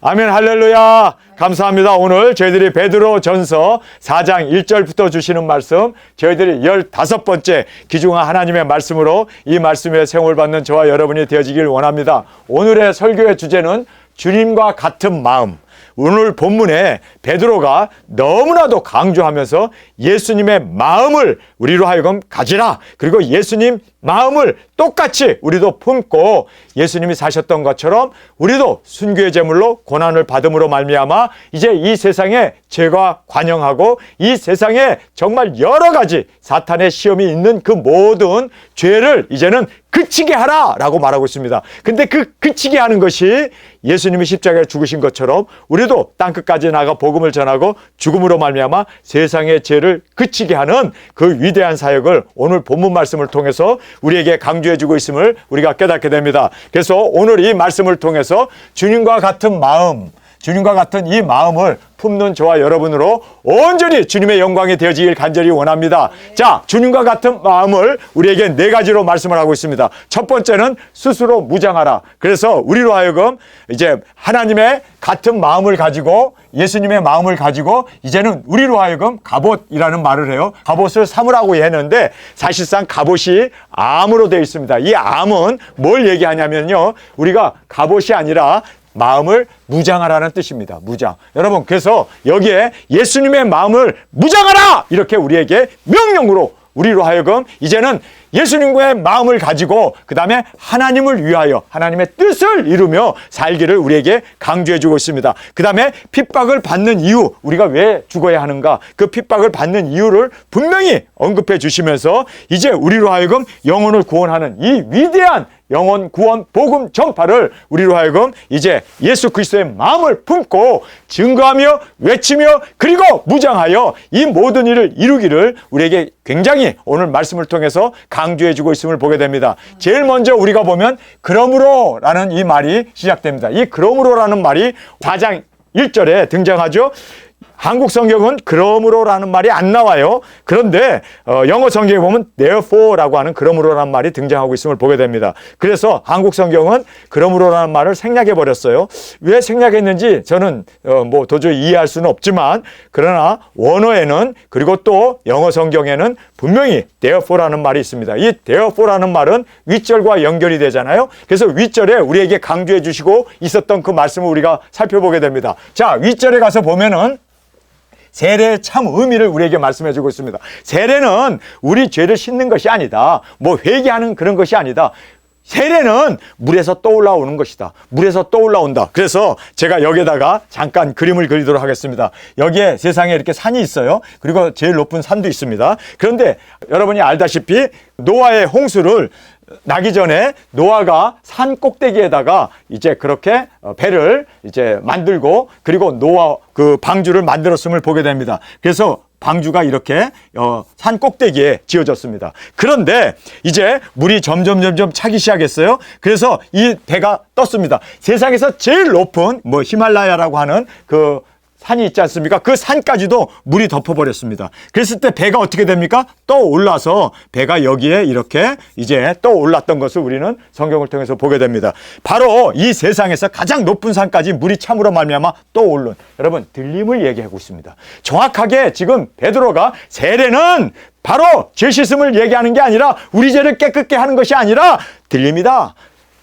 아멘. 할렐루야. 감사합니다. 오늘 저희들이 베드로전서 4장 1절부터 주시는 말씀, 저희들이 15번째 귀중한 하나님의 말씀으로 이 말씀에 세움을 받는 저와 여러분이 되어지길 원합니다. 오늘의 설교의 주제는 주님과 같은 마음. 오늘 본문에 베드로가 너무나도 강조하면서 예수님의 마음을 우리로 하여금 가지라. 그리고 예수님 마음을 똑같이 우리도 품고 예수님이 사셨던 것처럼 우리도 순교의 제물로 고난을 받음으로 말미암아 이제 이 세상에 죄가 관영하고 이 세상에 정말 여러 가지 사탄의 시험이 있는 그 모든 죄를 이제는 그치게 하라라고 말하고 있습니다. 근데 그 그치게 하는 것이 예수님이 십자가에 죽으신 것처럼 우리도 땅끝까지 나가 복음을 전하고 죽음으로 말미암아 세상의 죄를 그치게 하는 그 위대한 사역을 오늘 본문 말씀을 통해서 우리에게 강조해주고 있음을 우리가 깨닫게 됩니다. 그래서 오늘 이 말씀을 통해서 주님과 같은 마음, 주님과 같은 이 마음을 품는 저와 여러분으로 온전히 주님의 영광이 되어지길 간절히 원합니다. 자, 주님과 같은 마음을 우리에게 4가지로 말씀을 하고 있습니다. 첫 번째는 스스로 무장하라. 그래서 우리로 하여금 이제 하나님의 같은 마음을 가지고 예수님의 마음을 가지고 이제는 우리로 하여금 갑옷이라는 말을 해요. 갑옷을 삼으라고 했는데 사실상 갑옷이 암으로 되어 있습니다. 이 암은 뭘 얘기하냐면요, 우리가 갑옷이 아니라 마음을 무장하라는 뜻입니다. 무장. 여러분, 그래서 여기에 예수님의 마음을 무장하라! 이렇게 우리에게 명령으로 우리로 하여금 이제는 예수님의 마음을 가지고 그 다음에 하나님을 위하여 하나님의 뜻을 이루며 살기를 우리에게 강조해주고 있습니다. 그 다음에 핍박을 받는 이유, 우리가 왜 죽어야 하는가, 그 핍박을 받는 이유를 분명히 언급해 주시면서 이제 우리로 하여금 영혼을 구원하는 이 위대한 영혼 구원 복음 전파를 우리로 하여금 이제 예수 그리스도의 마음을 품고 증거하며 외치며 그리고 무장하여 이 모든 일을 이루기를 우리에게 굉장히 오늘 말씀을 통해서 강조해주고 있음을 보게 됩니다. 제일 먼저 우리가 보면 그러므로라는 이 말이 시작됩니다. 이 그러므로라는 말이 4장 1절에 등장하죠. 한국 성경은 그러므로라는 말이 안 나와요. 그런데 영어 성경에 보면 therefore라고 하는 그러므로라는 말이 등장하고 있음을 보게 됩니다. 그래서 한국 성경은 그러므로라는 말을 생략해 버렸어요. 왜 생략했는지 저는 뭐 도저히 이해할 수는 없지만, 그러나 원어에는 그리고 또 영어 성경에는 분명히 therefore라는 말이 있습니다. 이 therefore라는 말은 윗절과 연결이 되잖아요. 그래서 윗절에 우리에게 강조해 주시고 있었던 그 말씀을 우리가 살펴보게 됩니다. 자, 윗절에 가서 보면은 세례의 참 의미를 우리에게 말씀해 주고 있습니다. 세례는 우리 죄를 씻는 것이 아니다. 뭐 회개하는 그런 것이 아니다. 세례는 물에서 떠올라오는 것이다. 물에서 떠올라온다. 그래서 제가 여기에다가 잠깐 그림을 그리도록 하겠습니다. 여기에 세상에 이렇게 산이 있어요. 그리고 제일 높은 산도 있습니다. 그런데 여러분이 알다시피 노아의 홍수를 나기 전에 노아가 산 꼭대기에다가 이제 그렇게 배를 이제 만들고 그리고 노아 그 방주를 만들었음을 보게 됩니다. 그래서 방주가 이렇게 산 꼭대기에 지어졌습니다. 그런데 이제 물이 점점 차기 시작했어요. 그래서 이 배가 떴습니다. 세상에서 제일 높은 뭐 히말라야라고 하는 그 산이 있지 않습니까? 그 산까지도 물이 덮어버렸습니다. 그랬을 때 배가 어떻게 됩니까? 떠올라서 배가 여기에 이렇게 이제 떠올랐던 것을 우리는 성경을 통해서 보게 됩니다. 바로 이 세상에서 가장 높은 산까지 물이 참으로 말미암아 떠오른, 여러분 들림을 얘기하고 있습니다. 정확하게 지금 베드로가 세례는 바로 죄 씻음을 얘기하는 게 아니라 우리 죄를 깨끗게 하는 것이 아니라 들림이다.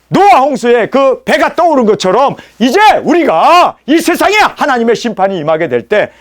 노아 홍수에 그 배가 떠오른 것처럼 이제 우리가 이 세상에 하나님의 심판이 임하게 될 때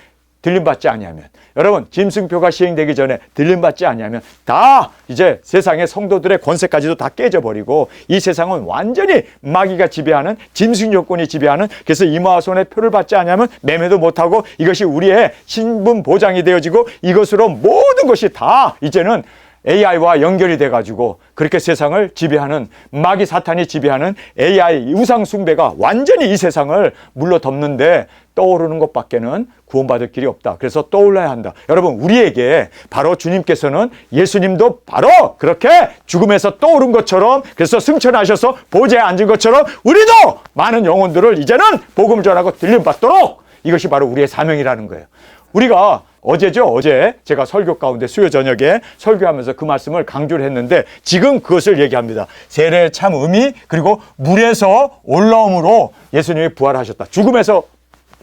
들림받지 아니하면, 여러분 짐승표가 시행되기 전에 들림받지 아니하면 다 이제 세상의 성도들의 권세까지도 다 깨져버리고 이 세상은 완전히 마귀가 지배하는, 짐승 조건이 지배하는, 그래서 이마와 손에 표를 받지 아니하면 매매도 못하고 이것이 우리의 신분 보장이 되어지고 이것으로 모든 것이 다 이제는 AI와 연결이 돼가지고 그렇게 세상을 지배하는, 마귀 사탄이 지배하는 AI 우상 숭배가 완전히 이 세상을 물러 덮는데 떠오르는 것밖에는 구원받을 길이 없다. 그래서 떠올라야 한다. 여러분, 우리에게 바로 주님께서는, 예수님도 바로 그렇게 죽음에서 떠오른 것처럼, 그래서 승천하셔서 보좌에 앉은 것처럼 우리도 많은 영혼들을 이제는 복음을 전하고 들림받도록, 이것이 바로 우리의 사명이라는 거예요. 우리가 어제죠. 어제 제가 설교 가운데 수요 저녁에 설교하면서 그 말씀을 강조를 했는데 지금 그것을 얘기합니다. 세례의 참 의미 그리고 물에서 올라옴으로 예수님이 부활하셨다. 죽음에서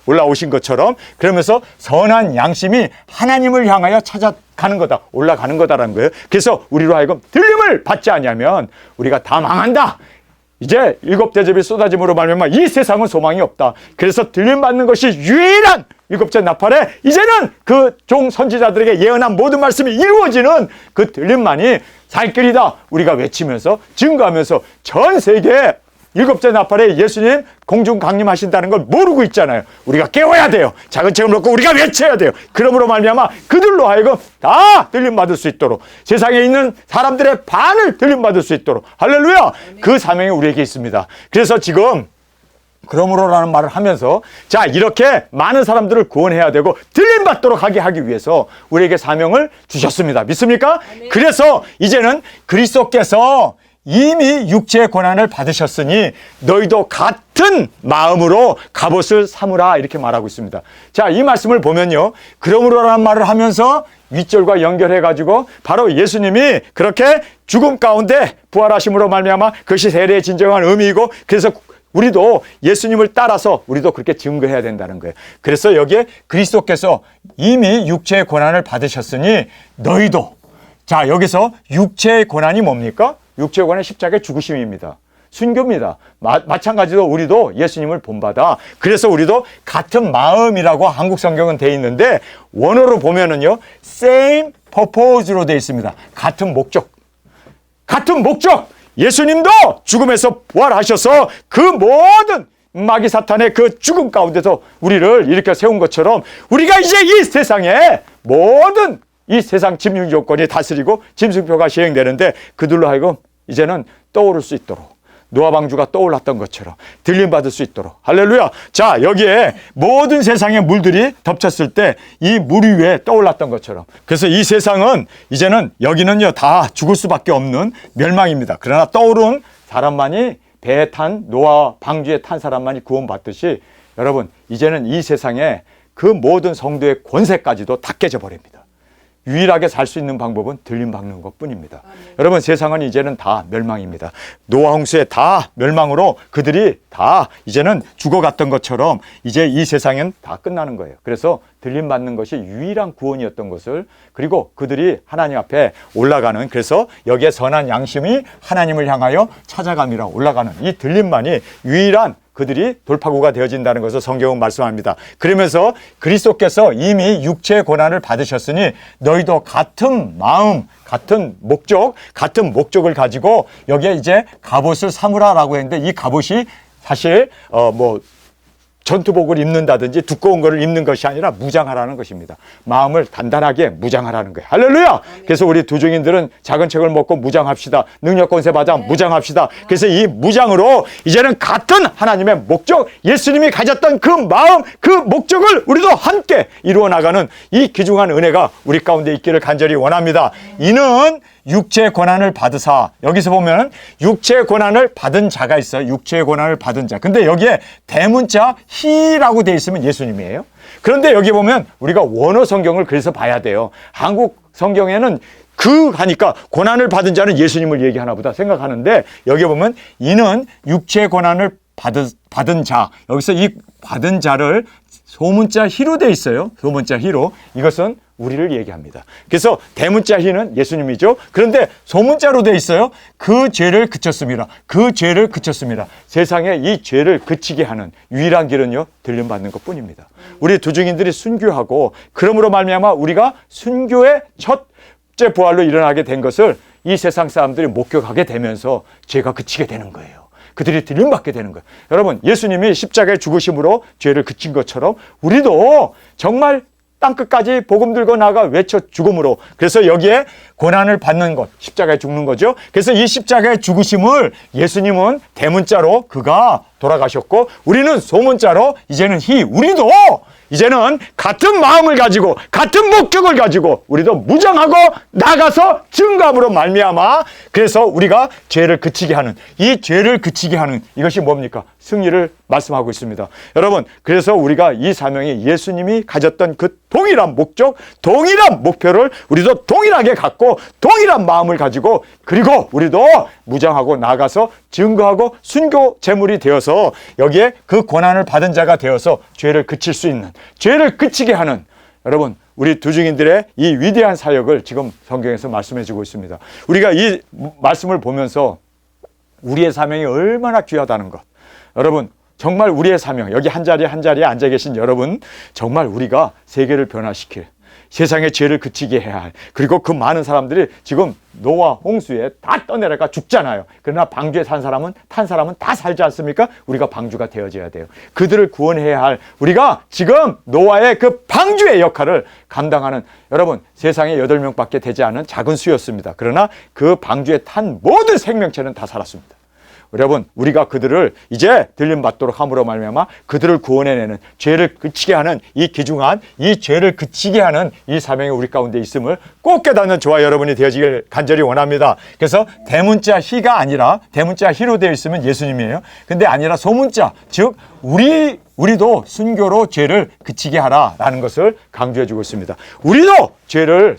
올라오신 것처럼 그러면서 선한 양심이 하나님을 향하여 찾아가는 거다. 올라가는 거다라는 거예요. 그래서 우리로 하여금 들림을 받지 않으면 우리가 다 망한다. 이제 일곱 대접이 쏟아짐으로 말미암아 이 세상은 소망이 없다. 그래서 들림 받는 것이 유일한 일곱째 나팔에 이제는 그 종 선지자들에게 예언한 모든 말씀이 이루어지는 그 들림만이 살 길이다. 우리가 외치면서 증거하면서 전 세계에 일곱째 나팔에 예수님 공중 강림하신다는 걸 모르고 있잖아요. 우리가 깨워야 돼요. 작은 책을 놓고 우리가 외쳐야 돼요. 그러므로 말미암아 그들로 하여금 다 들림받을 수 있도록 세상에 있는 사람들의 반을 들림받을 수 있도록 할렐루야. 그 사명이 우리에게 있습니다. 그래서 지금 그러므로라는 말을 하면서 자 이렇게 많은 사람들을 구원해야 되고 들림받도록 하기 위해서 우리에게 사명을 주셨습니다. 믿습니까? 그래서 이제는 그리스도께서 이미 육체의 고난을 받으셨으니 너희도 같은 마음으로 갑옷을 삼으라 이렇게 말하고 있습니다. 자, 이 말씀을 보면요. 그러므로라는 말을 하면서 윗절과 연결해 가지고 바로 예수님이 그렇게 죽음 가운데 부활하심으로 말미암아 그것이 세례의 진정한 의미이고 그래서 우리도 예수님을 따라서 우리도 그렇게 증거해야 된다는 거예요. 그래서 여기에 그리스도께서 이미 육체의 고난을 받으셨으니 너희도 자, 여기서 육체의 고난이 뭡니까? 육체의 고난은 십자가의 죽으심입니다. 순교입니다. 마찬가지로 우리도 예수님을 본받아. 그래서 우리도 같은 마음이라고 한국 성경은 되어 있는데 원어로 보면은요. same purpose로 되어 있습니다. 같은 목적. 같은 목적. 예수님도 죽음에서 부활하셔서 그 모든 마귀 사탄의 그 죽음 가운데서 우리를 일으켜 세운 것처럼 우리가 이제 이 세상에 모든 이 세상 짐승 조건이 다스리고 짐승표가 시행되는데 그들로 하여금 이제는 떠오를 수 있도록 노아 방주가 떠올랐던 것처럼 들림받을 수 있도록 할렐루야. 자 여기에 모든 세상의 물들이 덮쳤을 때 이 물 위에 떠올랐던 것처럼 그래서 이 세상은 이제는 여기는요 다 죽을 수밖에 없는 멸망입니다. 그러나 떠오른 사람만이 배에 탄 노아 방주에 탄 사람만이 구원받듯이 여러분 이제는 이 세상에 그 모든 성도의 권세까지도 다 깨져 버립니다. 유일하게 살 수 있는 방법은 들림 받는 것뿐입니다. 여러분 세상은 이제는 다 멸망입니다. 노아 홍수에 다 멸망으로 그들이 다 이제는 죽어갔던 것처럼 이제 이 세상은 다 끝나는 거예요. 그래서 들림 받는 것이 유일한 구원이었던 것을 그리고 그들이 하나님 앞에 올라가는 그래서 여기에 선한 양심이 하나님을 향하여 찾아감이라 올라가는 이 들림만이 유일한 그들이 돌파구가 되어진다는 것을 성경은 말씀합니다. 그러면서 그리스도께서 이미 육체의 고난을 받으셨으니 너희도 같은 마음, 같은 목적을 가지고 여기에 이제 갑옷을 삼으라라고 했는데 이 갑옷이 사실 전투복을 입는다든지 두꺼운 것을 입는 것이 아니라 무장하라는 것입니다. 마음을 단단하게 무장하라는 거예요. 할렐루야! 그래서 우리 두중인들은 작은 책을 먹고 무장합시다. 능력 권세 받아 무장합시다. 그래서 이 무장으로 이제는 같은 하나님의 목적, 예수님이 가졌던 그 마음, 그 목적을 우리도 함께 이루어 나가는 이 귀중한 은혜가 우리 가운데 있기를 간절히 원합니다. 이는 육체의 고난을 받으사 여기서 보면 육체의 고난을 받은 자가 있어요. 육체의 고난을 받은 자. 근데 여기에 대문자 히라고 되어 있으면 예수님이에요. 그런데 여기 보면 우리가 원어 성경을 그래서 봐야 돼요. 한국 성경에는 하니까 고난을 받은 자는 예수님을 얘기하나 보다 생각하는데 여기 보면 이는 육체의 고난을 받은 자. 여기서 이 받은 자를 소문자 히로 되어 있어요. 소문자 히로. 이것은 우리를 얘기합니다. 그래서 대문자 히는 예수님이죠. 그런데 소문자로 되어 있어요. 그 죄를 그쳤습니다. 그 죄를 그쳤습니다. 세상에 이 죄를 그치게 하는 유일한 길은요. 들림받는 것뿐입니다. 우리 두중인들이 순교하고 그러므로 말미암아 우리가 순교의 첫째 부활로 일어나게 된 것을 이 세상 사람들이 목격하게 되면서 죄가 그치게 되는 거예요. 그들이 들림받게 되는 거예요. 여러분 예수님이 십자가의 죽으심으로 죄를 그친 것처럼 우리도 정말 땅끝까지 복음 들고 나가 외쳐 죽음으로 그래서 여기에 고난을 받는 것 십자가에 죽는 거죠. 그래서 이 십자가의 죽으심을 예수님은 대문자로 그가 돌아가셨고 우리는 소문자로 이제는 우리도 이제는 같은 마음을 가지고 같은 목적을 가지고 우리도 무장하고 나가서 증거함으로 말미암아 그래서 우리가 죄를 그치게 하는 이 죄를 그치게 하는 이것이 뭡니까? 승리를 말씀하고 있습니다. 여러분 그래서 우리가 이 사명이 예수님이 가졌던 그 동일한 목적, 동일한 목표를 우리도 동일하게 갖고 동일한 마음을 가지고 그리고 우리도 무장하고 나가서 증거하고 순교 제물이 되어서 여기에 그 고난을 받은 자가 되어서 죄를 그칠 수 있는, 죄를 그치게 하는, 여러분 우리 두중인들의 이 위대한 사역을 지금 성경에서 말씀해 주고 있습니다. 우리가 이 말씀을 보면서 우리의 사명이 얼마나 귀하다는 것, 여러분 정말 우리의 사명, 여기 한 자리에 앉아 계신 여러분, 정말 우리가 세계를 변화시킬, 세상의 죄를 그치게 해야 할, 그리고 그 많은 사람들이 지금 노아 홍수에 다 떠내려가 죽잖아요. 그러나 방주에 탄 사람은 다 살지 않습니까? 우리가 방주가 되어져야 돼요. 그들을 구원해야 할, 우리가 지금 노아의 그 방주의 역할을 감당하는, 여러분 세상에 8명밖에 되지 않은 작은 수였습니다. 그러나 그 방주에 탄 모든 생명체는 다 살았습니다. 여러분 우리가 그들을 이제 들림받도록 함으로 말미암아 그들을 구원해내는, 죄를 그치게 하는 이 귀중한, 이 죄를 그치게 하는 이 사명이 우리 가운데 있음을 꼭 깨닫는 저와 여러분이 되어지길 간절히 원합니다. 그래서 대문자 희가 아니라, 대문자 희로 되어 있으면 예수님이에요. 근데 아니라 소문자, 즉 우리도 순교로 죄를 그치게 하라라는 것을 강조해 주고 있습니다. 우리도 죄를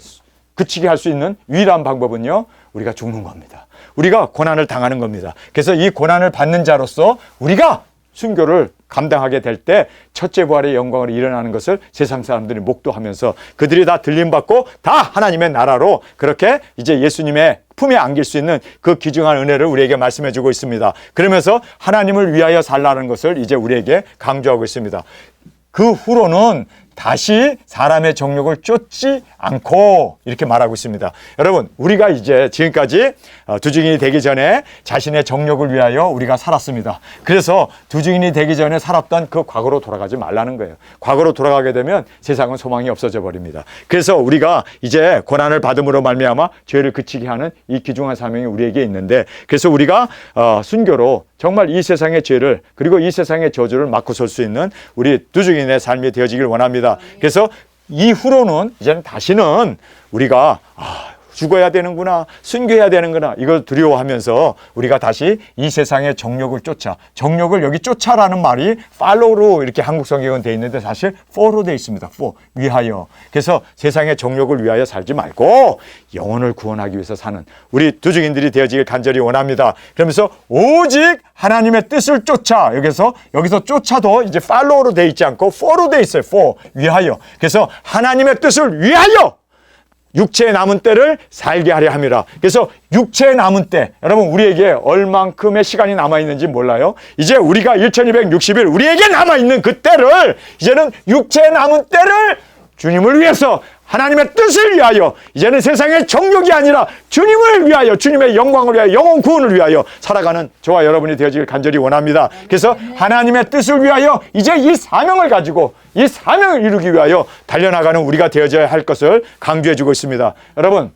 그치게 할 수 있는 유일한 방법은요, 우리가 죽는 겁니다. 우리가 고난을 당하는 겁니다. 그래서 이 고난을 받는 자로서 우리가 순교를 감당하게 될 때 첫째 부활의 영광으로 일어나는 것을 세상 사람들이 목도하면서 그들이 다 들림받고 다 하나님의 나라로 그렇게 이제 예수님의 품에 안길 수 있는 그 귀중한 은혜를 우리에게 말씀해 주고 있습니다. 그러면서 하나님을 위하여 살라는 것을 이제 우리에게 강조하고 있습니다. 그 후로는 다시 사람의 정욕을 쫓지 않고 이렇게 말하고 있습니다. 여러분 우리가 이제 지금까지 두증인이 되기 전에 자신의 정욕을 위하여 우리가 살았습니다. 그래서 두증인이 되기 전에 살았던 그 과거로 돌아가지 말라는 거예요. 과거로 돌아가게 되면 세상은 소망이 없어져 버립니다. 그래서 우리가 이제 고난을 받음으로 말미암아 죄를 그치게 하는 이 귀중한 사명이 우리에게 있는데, 그래서 우리가 순교로 정말 이 세상의 죄를 그리고 이 세상의 저주를 막고 설 수 있는 우리 두증인의 삶이 되어지길 원합니다. 그래서 이후로는 이제는 다시는 우리가 죽어야 되는구나, 순교해야 되는구나, 이걸 두려워하면서 우리가 다시 이 세상의 정욕을 쫓아, 정욕을 여기 쫓아라는 말이 follow로 이렇게 한국 성경은 되어 있는데 사실 for로 되어 있습니다. for, 위하여. 그래서 세상의 정욕을 위하여 살지 말고 영혼을 구원하기 위해서 사는 우리 두중인들이 되어지길 간절히 원합니다. 그러면서 오직 하나님의 뜻을 쫓아, 여기서 쫓아도 이제 follow로 되어 있지 않고 for로 되어 있어요. for, 위하여. 그래서 하나님의 뜻을 위하여 육체의 남은 때를 살게 하려 함이라. 그래서 육체의 남은 때, 여러분 우리에게 얼만큼의 시간이 남아있는지 몰라요? 이제 우리가 1260일 우리에게 남아있는 그 때를, 이제는 육체의 남은 때를 주님을 위해서, 하나님의 뜻을 위하여, 이제는 세상의 정욕이 아니라 주님을 위하여, 주님의 영광을 위하여, 영혼 구원을 위하여 살아가는 저와 여러분이 되어지길 간절히 원합니다. 그래서 하나님의 뜻을 위하여 이제 이 사명을 가지고, 이 사명을 이루기 위하여 달려나가는 우리가 되어져야 할 것을 강조해 주고 있습니다. 여러분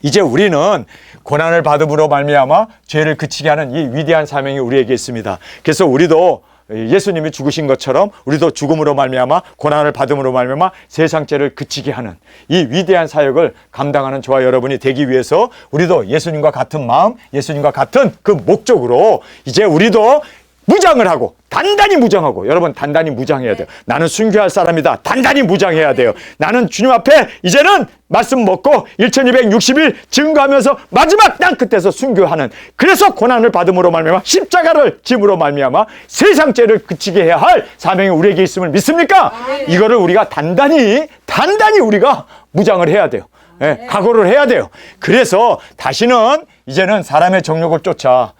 이제 우리는 고난을 받음으로 말미암아 죄를 그치게 하는 이 위대한 사명이 우리에게 있습니다. 그래서 우리도 예수님이 죽으신 것처럼 우리도 죽음으로 말미암아, 고난을 받음으로 말미암아 세상 죄를 그치게 하는 이 위대한 사역을 감당하는 저와 여러분이 되기 위해서 우리도 예수님과 같은 마음, 예수님과 같은 그 목적으로 이제 우리도 무장을 하고, 단단히 무장하고, 여러분 단단히 무장해야 돼요. 나는 순교할 사람이다. 단단히 무장해야 돼요. 나는 주님 앞에 이제는 말씀 먹고 1260일 증거하면서 마지막 땅 끝에서 순교하는, 그래서 고난을 받음으로 말미암아 십자가를 짐으로 말미암아 세상 죄를 그치게 해야 할 사명이 우리에게 있음을 믿습니까? 이거를 우리가 단단히 우리가 무장을 해야 돼요. 네, 각오를 해야 돼요. 그래서 다시는 이제는 사람의 정욕을 쫓아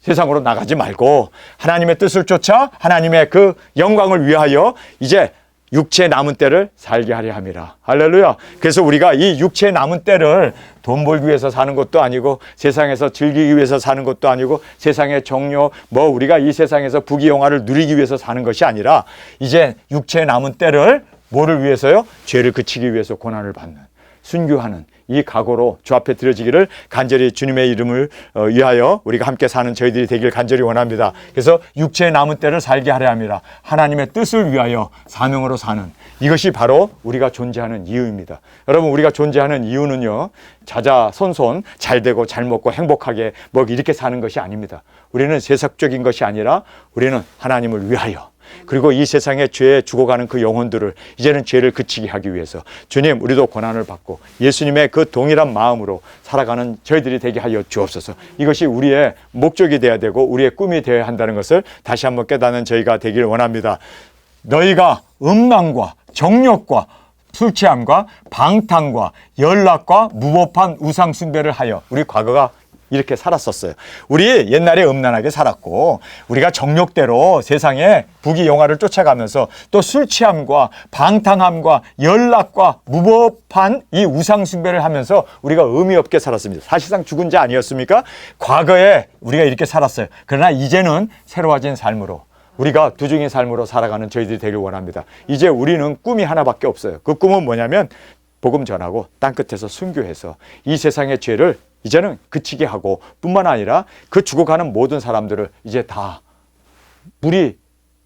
세상으로 나가지 말고 하나님의 뜻을 쫓아 하나님의 그 영광을 위하여 이제 육체의 남은 때를 살게 하려 함이라. 할렐루야. 그래서 우리가 이 육체의 남은 때를 돈 벌기 위해서 사는 것도 아니고, 세상에서 즐기기 위해서 사는 것도 아니고, 세상의 정욕, 우리가 이 세상에서 부귀영화를 누리기 위해서 사는 것이 아니라 이제 육체의 남은 때를 뭐를 위해서요? 죄를 그치기 위해서 고난을 받는, 순교하는 이 각오로 주 앞에 드려지기를 간절히 주님의 이름을 위하여 우리가 함께 사는 저희들이 되길 간절히 원합니다. 그래서 육체의 남은 때를 살게 하려 함이라. 하나님의 뜻을 위하여 사명으로 사는, 이것이 바로 우리가 존재하는 이유입니다. 여러분 우리가 존재하는 이유는요, 자자손손 잘 되고 잘 먹고 행복하게 이렇게 사는 것이 아닙니다. 우리는 세속적인 것이 아니라 우리는 하나님을 위하여, 그리고 이 세상의 죄에 죽어가는 그 영혼들을 이제는 죄를 그치게 하기 위해서 주님, 우리도 고난을 받고 예수님의 그 동일한 마음으로 살아가는 저희들이 되게 하여 주옵소서. 이것이 우리의 목적이 되어야 되고 우리의 꿈이 되어야 한다는 것을 다시 한번 깨닫는 저희가 되기를 원합니다. 너희가 음란과 정욕과 술 취함과 방탕과 연락과 무법한 우상 숭배를 하여, 우리 과거가 이렇게 살았었어요. 우리 옛날에 음란하게 살았고 우리가 정욕대로 세상에 부귀영화를 쫓아가면서 또 술 취함과 방탕함과 연락과 무법한 이 우상 숭배를 하면서 우리가 의미 없게 살았습니다. 사실상 죽은 자 아니었습니까? 과거에 우리가 이렇게 살았어요. 그러나 이제는 새로워진 삶으로, 우리가 두중인 삶으로 살아가는 저희들이 되길 원합니다. 이제 우리는 꿈이 하나밖에 없어요. 그 꿈은 뭐냐면 복음 전하고 땅끝에서 순교해서 이 세상의 죄를 이제는 그치게 하고, 뿐만 아니라 그 죽어가는 모든 사람들을 이제 다 물이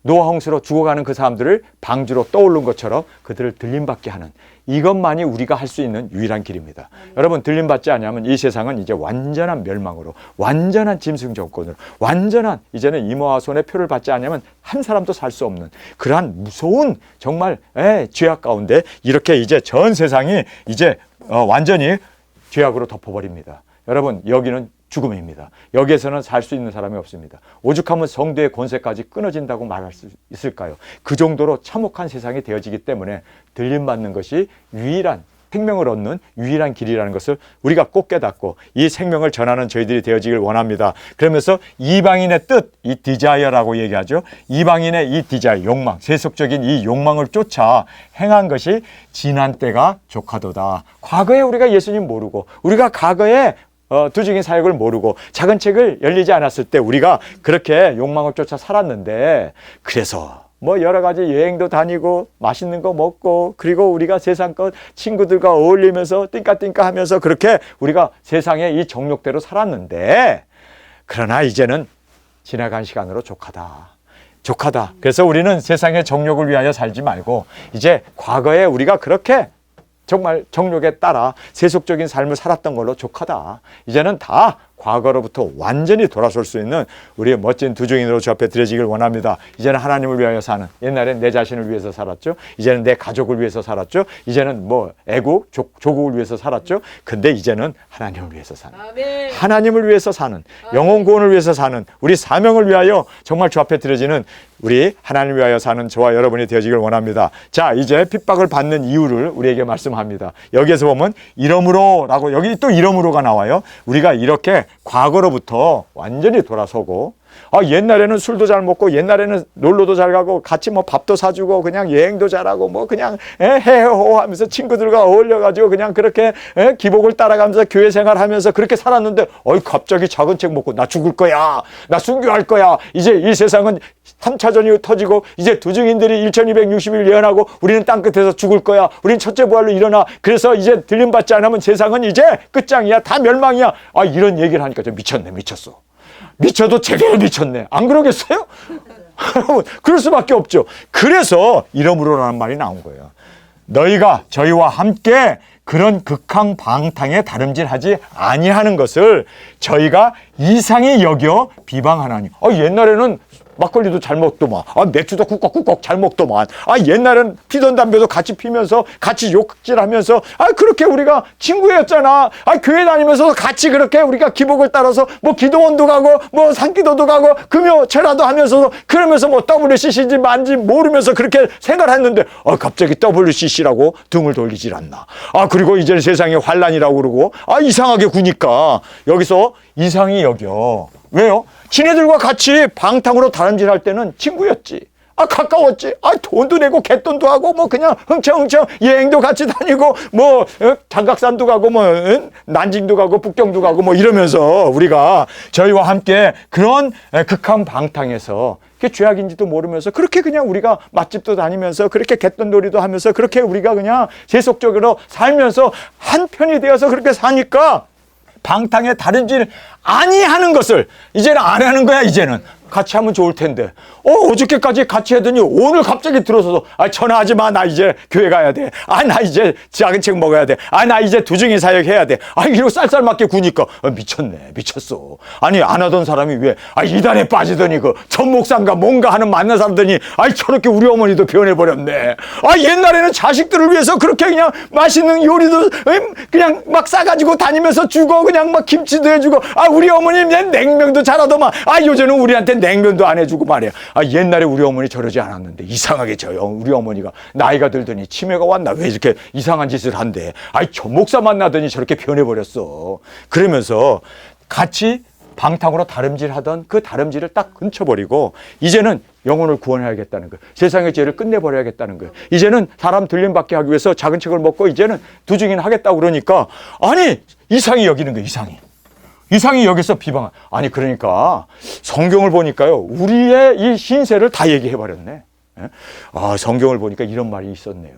노하홍수로 죽어가는 그 사람들을 방주로 떠오른 것처럼 그들을 들림받게 하는, 이것만이 우리가 할 수 있는 유일한 길입니다. 여러분, 들림받지 않으면 이 세상은 이제 완전한 멸망으로, 완전한 짐승 정권으로, 완전한 이제는 이모와 손의 표를 받지 않으면 한 사람도 살 수 없는 그러한 무서운 정말 죄악 가운데 이렇게 이제 전 세상이 이제 완전히 죄악으로 덮어버립니다. 여러분, 여기는 죽음입니다. 여기에서는 살 수 있는 사람이 없습니다. 오죽하면 성도의 권세까지 끊어진다고 말할 수 있을까요? 그 정도로 참혹한 세상이 되어지기 때문에 들림받는 것이 유일한 생명을 얻는 유일한 길이라는 것을 우리가 꼭 깨닫고 이 생명을 전하는 저희들이 되어지길 원합니다. 그러면서 이방인의 뜻, 이 디자이어라고 얘기하죠. 이방인의 이 디자이어, 욕망, 세속적인 이 욕망을 쫓아 행한 것이 지난 때가 족하도다. 과거에 우리가 예수님 모르고, 우리가 과거에 두중인 사역을 모르고 작은 책을 열리지 않았을 때 우리가 그렇게 욕망을 쫓아 살았는데, 그래서 뭐 여러 가지 여행도 다니고 맛있는 거 먹고, 그리고 우리가 세상껏 친구들과 어울리면서 띵까띵까 하면서 그렇게 우리가 세상의 이 정욕대로 살았는데, 그러나 이제는 지나간 시간으로 족하다. 그래서 우리는 세상의 정욕을 위하여 살지 말고 이제 과거에 우리가 그렇게 정말 정욕에 따라 세속적인 삶을 살았던 걸로 족하다. 이제는 다 과거로부터 완전히 돌아설 수 있는 우리의 멋진 두중인으로 주 앞에 드려지길 원합니다. 이제는 하나님을 위하여 사는, 옛날엔 내 자신을 위해서 살았죠. 이제는 내 가족을 위해서 살았죠. 이제는 뭐 애국, 조국을 위해서 살았죠. 근데 이제는 하나님을 위해서 사는, 아멘. 하나님을 위해서 사는, 영혼 구원을 위해서 사는, 우리 사명을 위하여 정말 주 앞에 드려지는 우리 하나님을 위하여 사는 저와 여러분이 되어지길 원합니다. 자, 이제 핍박을 받는 이유를 우리에게 말씀합니다. 여기에서 보면 이러므로 라고, 여기 또 이러므로가 나와요. 우리가 이렇게 과거로부터 완전히 돌아서고, 옛날에는 술도 잘 먹고, 옛날에는 놀러도 잘 가고, 같이 뭐 밥도 사주고, 그냥 여행도 잘하고, 뭐 그냥 해호 하면서 친구들과 어울려가지고 그냥 그렇게 기복을 따라가면서 교회 생활하면서 그렇게 살았는데, 갑자기 작은 책 먹고 나 죽을 거야, 나 순교할 거야, 이제 이 세상은 3차전이 터지고 이제 두중인들이 1260일 예언하고 우리는 땅끝에서 죽을 거야, 우리는 첫째 부활로 일어나, 그래서 이제 들림받지 않으면 세상은 이제 끝장이야, 다 멸망이야. 이런 얘기를 하니까 좀 미쳤어. 미쳐도 제대로 미쳤네. 안 그러겠어요? 그럴 수밖에 없죠. 그래서 이러므로라는 말이 나온 거예요. 너희가 저희와 함께 그런 극항방탕에 다름질하지 아니하는 것을 저희가 이상히 여겨 비방하나니. 옛날에는 막걸리도 잘 먹더만, 맥주도 꾹꾹꾹꾹 잘 먹더만, 옛날에는 피던 담배도 같이 피면서 같이 욕질하면서 그렇게 우리가 친구였잖아. 교회 다니면서 같이 그렇게 우리가 기복을 따라서 뭐 기도원도 가고 뭐 산기도도 가고 금요 철야도 하면서, 그러면서 뭐 WCC인지 뭔지 모르면서 그렇게 생각했는데 갑자기 WCC라고 등을 돌리질 않나. 그리고 이제 세상에 환란이라고 그러고 이상하게 구니까 여기서 이상히 여겨. 왜요? 지네들과 같이 방탕으로 다름질할 때는 친구였지. 가까웠지. 돈도 내고 갯돈도 하고 뭐 그냥 흥청흥청 여행도 같이 다니고 뭐 장각산도 가고 뭐 난징도 가고 북경도 가고 뭐 이러면서 우리가 저희와 함께 그런 극한 방탕에서 그게 죄악인지도 모르면서 그렇게 그냥 우리가 맛집도 다니면서 그렇게 갯돈놀이도 하면서 그렇게 우리가 그냥 세속적으로 살면서 한 편이 되어서 그렇게 사니까 방탕에 다름질 아니 하는 것을 이제는 안 하는 거야. 이제는 같이 하면 좋을 텐데 어저께까지 같이 하더니 오늘 갑자기 들어서서 전화하지 마. 나 이제 교회 가야 돼. 나 이제 작은 책 먹어야 돼. 나 이제 두중인 사역 해야 돼. 이러고 쌀쌀맞게 구니까 미쳤네. 미쳤어. 아니 안 하던 사람이 왜 이단에 빠지더니 그 전목상가 뭔가 하는 만나 살더니 저렇게 우리 어머니도 변해버렸네. 옛날에는 자식들을 위해서 그렇게 그냥 맛있는 요리도 그냥 막 싸가지고 다니면서 주고 그냥 막 김치도 해주고 우리 어머니 냉면도 잘하더만 요즘은 우리한테 냉면도 안 해주고 말이야. 옛날에 우리 어머니 저러지 않았는데 이상하게 우리 어머니가 나이가 들더니 치매가 왔나 왜 이렇게 이상한 짓을 한대. 전 목사 만나더니 저렇게 변해버렸어. 그러면서 같이 방탕으로 다름질하던 그 다름질을 딱 끊쳐버리고 이제는 영혼을 구원해야겠다는 거예요. 세상의 죄를 끝내버려야겠다는 거예요. 이제는 사람 들림받게 하기 위해서 작은 책을 먹고 이제는 두중인 하겠다고 그러니까 이상히 여기는 거예요. 이상히 여기서 비방한. 그러니까 성경을 보니까요. 우리의 이 신세를 다 얘기해 버렸네. 성경을 보니까 이런 말이 있었네요.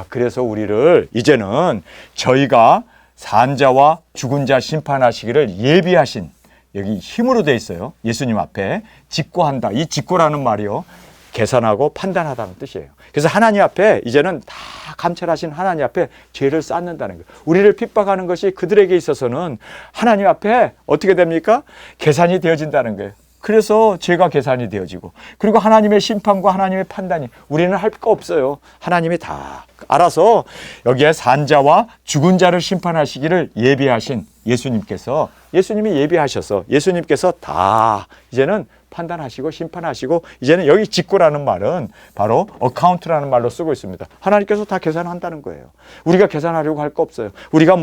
그래서 우리를 이제는 저희가 산자와 죽은 자 심판하시기를 예비하신, 여기 힘으로 돼 있어요. 예수님 앞에 직고한다. 이 직고라는 말이요. 계산하고 판단하다는 뜻이에요. 그래서 하나님 앞에 이제는 다 감찰하신 하나님 앞에 죄를 쌓는다는 거예요. 우리를 핍박하는 것이 그들에게 있어서는 하나님 앞에 어떻게 됩니까? 계산이 되어진다는 거예요. 그래서 죄가 계산이 되어지고, 그리고 하나님의 심판과 하나님의 판단이 우리는 할 거 없어요. 하나님이 다 알아서 여기에 산자와 죽은 자를 심판하시기를 예비하신 예수님이 예비하셔서 예수님께서 다 이제는 판단하시고 심판하시고, 이제는 여기 직고라는 말은 바로 어카운트라는 말로 쓰고 있습니다. 하나님께서 다 계산한다는 거예요. 우리가 계산하려고 할 거 없어요. 우리가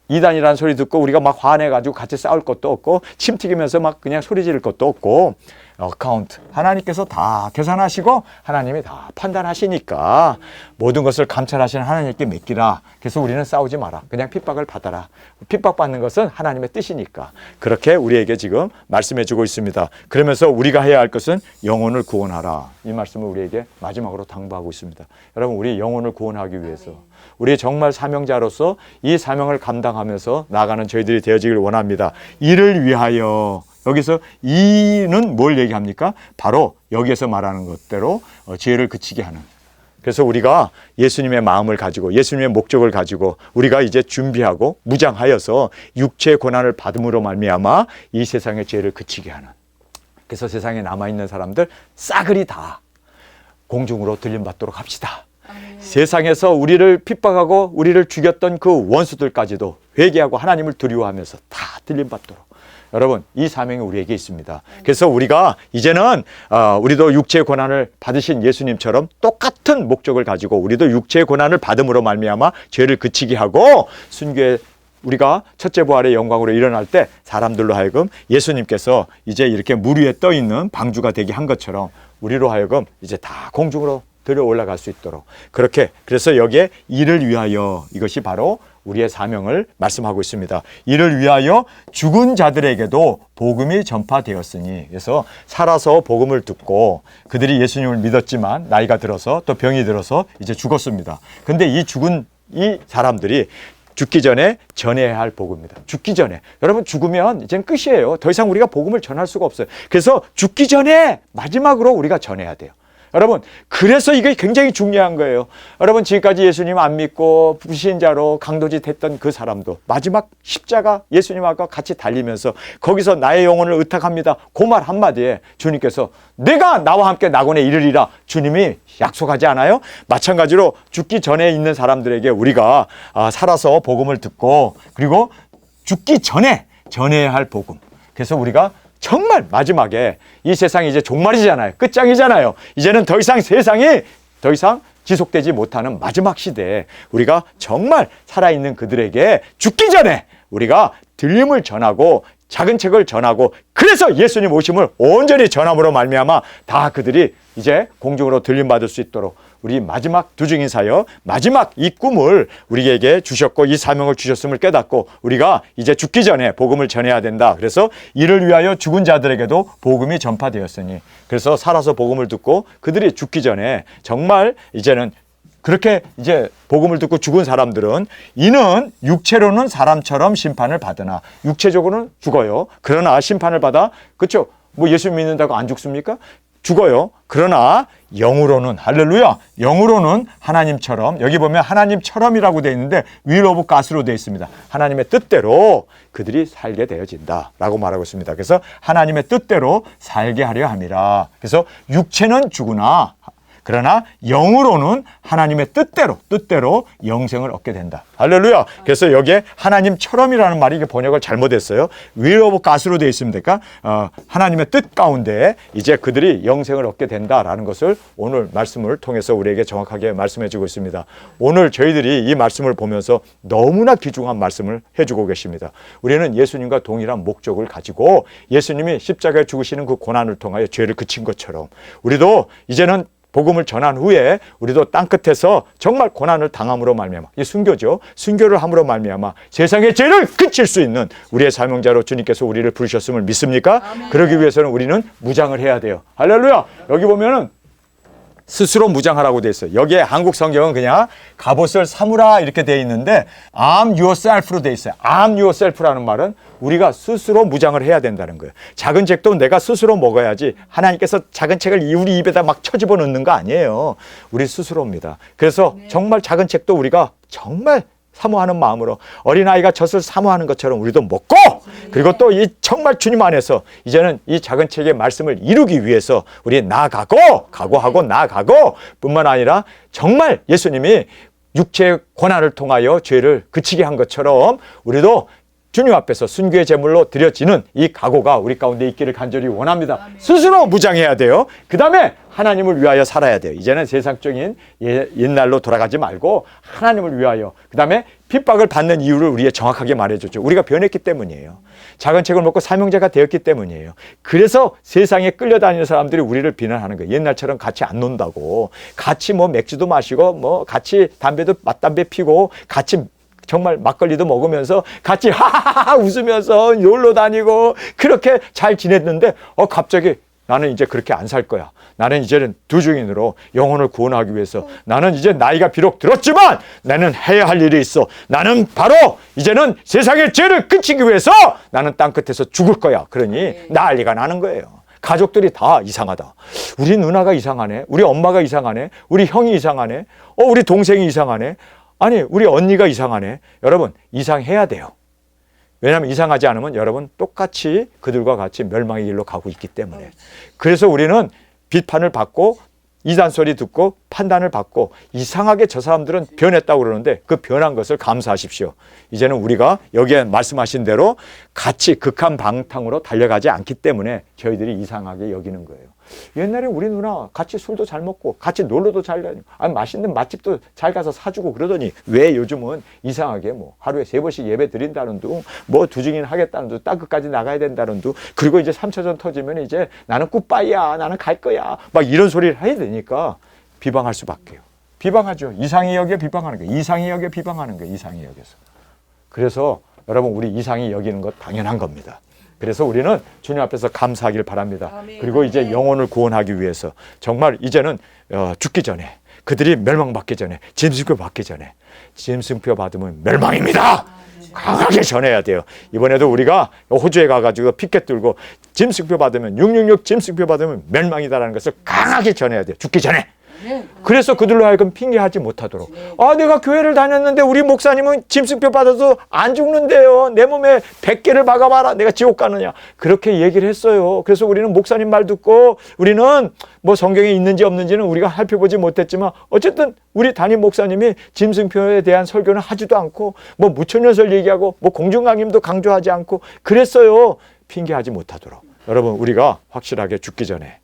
이단이라는 소리 듣고 우리가 막 화내가지고 같이 싸울 것도 없고 침 튀기면서 막 그냥 소리 지를 것도 없고, 어카운트 하나님께서 다 계산하시고 하나님이 다 판단하시니까 모든 것을 감찰하시는 하나님께 맡기라. 그래서 우리는 싸우지 마라. 그냥 핍박을 받아라. 핍박받는 것은 하나님의 뜻이니까 그렇게 우리에게 지금 말씀해 주고 있습니다. 그러면서 우리가 해야 할 것은 영혼을 구원하라. 이 말씀을 우리에게 마지막으로 당부하고 있습니다. 여러분, 우리 영혼을 구원하기 위해서 우리 정말 사명자로서 이 사명을 감당하면서 나아가는 저희들이 되어지기를 원합니다. 이를 위하여, 여기서 이는 뭘 얘기합니까? 바로 여기에서 말하는 것대로 죄를 그치게 하는. 그래서 우리가 예수님의 마음을 가지고 예수님의 목적을 가지고 우리가 이제 준비하고 무장하여서 육체의 고난을 받음으로 말미암아 이 세상의 죄를 그치게 하는. 그래서 세상에 남아있는 사람들 싸그리 다 공중으로 들림받도록 합시다. 세상에서 우리를 핍박하고 우리를 죽였던 그 원수들까지도 회개하고 하나님을 두려워하면서 다 들림받도록. 여러분, 이 사명이 우리에게 있습니다. 그래서 우리가 이제는 우리도 육체의 고난을 받으신 예수님처럼 똑같은 목적을 가지고 우리도 육체의 고난을 받음으로 말미암아 죄를 그치게 하고, 순교의 우리가 첫째 부활의 영광으로 일어날 때 사람들로 하여금 예수님께서 이제 이렇게 물 위에 떠 있는 방주가 되게 한 것처럼 우리로 하여금 이제 다 공중으로 들어 올라갈 수 있도록, 그렇게, 그래서 여기에 이를 위하여, 이것이 바로 우리의 사명을 말씀하고 있습니다. 이를 위하여 죽은 자들에게도 복음이 전파되었으니. 그래서 살아서 복음을 듣고 그들이 예수님을 믿었지만 나이가 들어서 또 병이 들어서 이제 죽었습니다. 근데 이 죽은 이 사람들이 죽기 전에 전해야 할 복음입니다. 죽기 전에. 여러분, 죽으면 이제는 끝이에요. 더 이상 우리가 복음을 전할 수가 없어요. 그래서 죽기 전에 마지막으로 우리가 전해야 돼요. 여러분, 그래서 이게 굉장히 중요한 거예요. 여러분, 지금까지 예수님 안 믿고 불신자로 강도짓 했던 그 사람도 마지막 십자가 예수님하고 같이 달리면서 거기서 나의 영혼을 의탁합니다. 그 말 한마디에 주님께서 내가 나와 함께 낙원에 이르리라, 주님이 약속하지 않아요? 마찬가지로 죽기 전에 있는 사람들에게 우리가 살아서 복음을 듣고 그리고 죽기 전에 전해야 할 복음. 그래서 우리가 정말 마지막에, 이 세상이 이제 종말이잖아요. 끝장이잖아요. 이제는 더 이상 세상이 더 이상 지속되지 못하는 마지막 시대에 우리가 정말 살아있는 그들에게 죽기 전에 우리가 들림을 전하고 작은 책을 전하고, 그래서 예수님 오심을 온전히 전함으로 말미암아 다 그들이 이제 공중으로 들림받을 수 있도록 우리 마지막 두중인 사역, 마지막 이 꿈을 우리에게 주셨고 이 사명을 주셨음을 깨닫고 우리가 이제 죽기 전에 복음을 전해야 된다. 그래서 이를 위하여 죽은 자들에게도 복음이 전파되었으니, 그래서 살아서 복음을 듣고 그들이 죽기 전에 정말 이제는 그렇게 이제 복음을 듣고 죽은 사람들은 이는 육체로는 사람처럼 심판을 받으나 육체적으로는 죽어요. 그러나 심판을 받아 그렇죠? 뭐 예수 믿는다고 안 죽습니까? 죽어요. 그러나 영으로는 할렐루야. 영으로는 하나님처럼 여기 보면 하나님처럼이라고 되어 있는데 will of God으로 되어 있습니다. 하나님의 뜻대로 그들이 살게 되어진다라고 말하고 있습니다. 그래서 하나님의 뜻대로 살게 하려 함이라. 그래서 육체는 죽으나 그러나 영으로는 하나님의 뜻대로 영생을 얻게 된다. 할렐루야. 그래서 여기에 하나님처럼이라는 말이 이게 번역을 잘못했어요. will of God으로 되어 있습니다. 그러니까 하나님의 뜻 가운데 이제 그들이 영생을 얻게 된다라는 것을 오늘 말씀을 통해서 우리에게 정확하게 말씀해 주고 있습니다. 오늘 저희들이 이 말씀을 보면서 너무나 귀중한 말씀을 해주고 계십니다. 우리는 예수님과 동일한 목적을 가지고 예수님이 십자가에 죽으시는 그 고난을 통하여 죄를 그친 것처럼 우리도 이제는 복음을 전한 후에 우리도 땅끝에서 정말 고난을 당함으로 말미암아 이 순교죠. 순교를 함으로 말미암아 세상의 죄를 그칠 수 있는 우리의 사명자로 주님께서 우리를 부르셨음을 믿습니까? 아멘. 그러기 위해서는 우리는 무장을 해야 돼요. 할렐루야. 여기 보면은 스스로 무장하라고 돼 있어요. 여기에 한국 성경은 그냥 갑옷을 사무라 이렇게 돼 있는데 arm yourself로 돼 있어요. arm yourself라는 말은 우리가 스스로 무장을 해야 된다는 거예요. 작은 책도 내가 스스로 먹어야지 하나님께서 작은 책을 우리 입에다 막 쳐집어 넣는 거 아니에요. 우리 스스로입니다. 그래서 정말 작은 책도 우리가 정말 사모하는 마음으로 어린아이가 젖을 사모하는 것처럼 우리도 먹고 그리고 또 이 정말 주님 안에서 이제는 이 작은 책의 말씀을 이루기 위해서 우리 나아가고 각오하고 나아가고 뿐만 아니라 정말 예수님이 육체의 고난을 통하여 죄를 그치게 한 것처럼 우리도 주님 앞에서 순교의 제물로 드려지는 이 각오가 우리 가운데 있기를 간절히 원합니다. 스스로 무장해야 돼요. 그 다음에 하나님을 위하여 살아야 돼요. 이제는 세상적인 옛날로 돌아가지 말고 하나님을 위하여 그 다음에 핍박을 받는 이유를 우리에 정확하게 말해줬죠. 우리가 변했기 때문이에요. 작은 책을 먹고 사명자가 되었기 때문이에요. 그래서 세상에 끌려다니는 사람들이 우리를 비난하는 거예요. 옛날처럼 같이 안 논다고 같이 뭐 맥주도 마시고 뭐 같이 담배도 맞담배 피고 같이 정말 막걸리도 먹으면서 같이 하하하 웃으면서 놀러 다니고 그렇게 잘 지냈는데 갑자기 나는 이제 그렇게 안 살 거야. 나는 이제는 두중인으로 영혼을 구원하기 위해서 나는 이제 나이가 비록 들었지만 나는 해야 할 일이 있어. 나는 바로 이제는 세상의 죄를 그치기 위해서 나는 땅끝에서 죽을 거야. 그러니 난리가 나는 거예요. 가족들이 다 이상하다. 우리 누나가 이상하네. 우리 엄마가 이상하네. 우리 형이 이상하네. 우리 동생이 이상하네. 아니 우리 언니가 이상하네. 여러분 이상해야 돼요. 왜냐하면 이상하지 않으면 여러분 똑같이 그들과 같이 멸망의 길로 가고 있기 때문에. 그래서 우리는 비판을 받고 이단소리 듣고 판단을 받고 이상하게 저 사람들은 변했다고 그러는데 그 변한 것을 감사하십시오. 이제는 우리가 여기에 말씀하신 대로 같이 극한방탕으로 달려가지 않기 때문에 저희들이 이상하게 여기는 거예요. 옛날에 우리 누나 같이 술도 잘 먹고 같이 놀러도 잘 다니고 맛있는 맛집도 잘 가서 사주고 그러더니 왜 요즘은 이상하게 뭐 하루에 3번씩 예배 드린다는 둥 뭐 두중인 하겠다는 둥 땅끝까지 나가야 된다는 둥 그리고 이제 3차전 터지면 이제 나는 굿바이야 나는 갈 거야 막 이런 소리를 해야 되니까 비방할 수밖에요. 비방하죠. 이상히 여기에 비방하는 거예요. 이상히 여기에 비방하는 거예요. 이상히 여기서. 그래서 여러분 우리 이상히 여기는 것 당연한 겁니다. 그래서 우리는 주님 앞에서 감사하길 바랍니다. 아멘. 그리고 이제 영혼을 구원하기 위해서 정말 이제는 죽기 전에 그들이 멸망받기 전에 짐승표 받기 전에 짐승표 받으면 멸망입니다. 강하게 전해야 돼요. 이번에도 우리가 호주에 가가지고 피켓 들고 짐승표 받으면 666 짐승표 받으면 멸망이다라는 것을 강하게 전해야 돼요. 죽기 전에. 그래서 그들로 하여금 핑계하지 못하도록 내가 교회를 다녔는데 우리 목사님은 짐승표 받아서 안 죽는데요. 내 몸에 100개를 박아봐라. 내가 지옥 가느냐. 그렇게 얘기를 했어요. 그래서 우리는 목사님 말 듣고 우리는 뭐 성경에 있는지 없는지는 우리가 살펴보지 못했지만 어쨌든 우리 담임 목사님이 짐승표에 대한 설교는 하지도 않고 뭐 무천년설 얘기하고 뭐 공중강림도 강조하지 않고 그랬어요. 핑계하지 못하도록. 여러분 우리가 확실하게 죽기 전에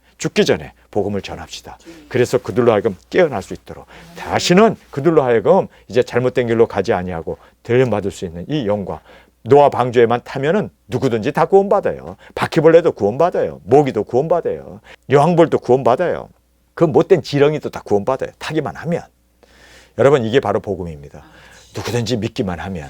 복음을 전합시다. 그래서 그들로 하여금 깨어날 수 있도록 다시는 그들로 하여금 이제 잘못된 길로 가지 아니하고 들림받을 수 있는 이 영광. 노아 방주에만 타면은 누구든지 다 구원받아요. 바퀴벌레도 구원받아요. 모기도 구원받아요. 여왕벌도 구원받아요. 그 못된 지렁이도 다 구원받아요. 타기만 하면. 여러분 이게 바로 복음입니다. 누구든지 믿기만 하면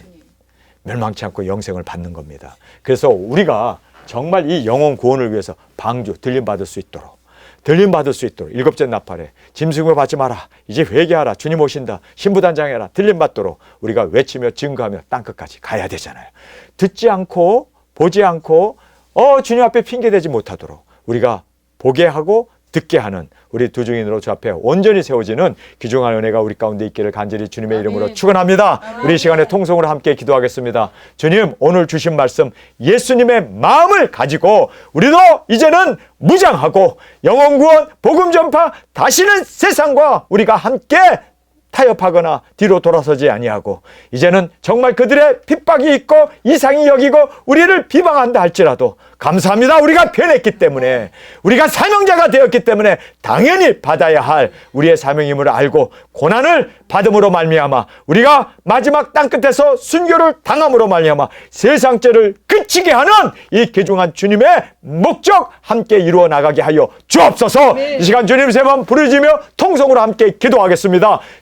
멸망치 않고 영생을 받는 겁니다. 그래서 우리가 정말 이 영혼 구원을 위해서 방주 들림받을 수 있도록 들림 받을 수 있도록 일곱째 나팔에 짐승을 받지 마라. 이제 회개하라. 주님 오신다. 신부단장해라. 들림 받도록 우리가 외치며 증거하며 땅끝까지 가야 되잖아요. 듣지 않고 보지 않고 주님 앞에 핑계대지 못하도록 우리가 보게 하고 듣게 하는 우리 두 증인으로 주 앞에 온전히 세워지는 귀중한 은혜가 우리 가운데 있기를 간절히 주님의 이름으로 축원합니다. 우리 이 시간에 통성으로 함께 기도하겠습니다. 주님, 오늘 주신 말씀 예수님의 마음을 가지고 우리도 이제는 무장하고 영혼구원 복음 전파 다시는 세상과 우리가 함께 타협하거나 뒤로 돌아서지 아니하고 이제는 정말 그들의 핍박이 있고 이상히 여기고 우리를 비방한다 할지라도 감사합니다. 우리가 변했기 때문에 우리가 사명자가 되었기 때문에 당연히 받아야 할 우리의 사명임을 알고 고난을 받음으로 말미암아 우리가 마지막 땅끝에서 순교를 당함으로 말미암아 세상죄를 그치게 하는 이 귀중한 주님의 목적 함께 이루어 나가게 하여 주옵소서. 이 시간 주님 세 번 부르짖으며 통성으로 함께 기도하겠습니다.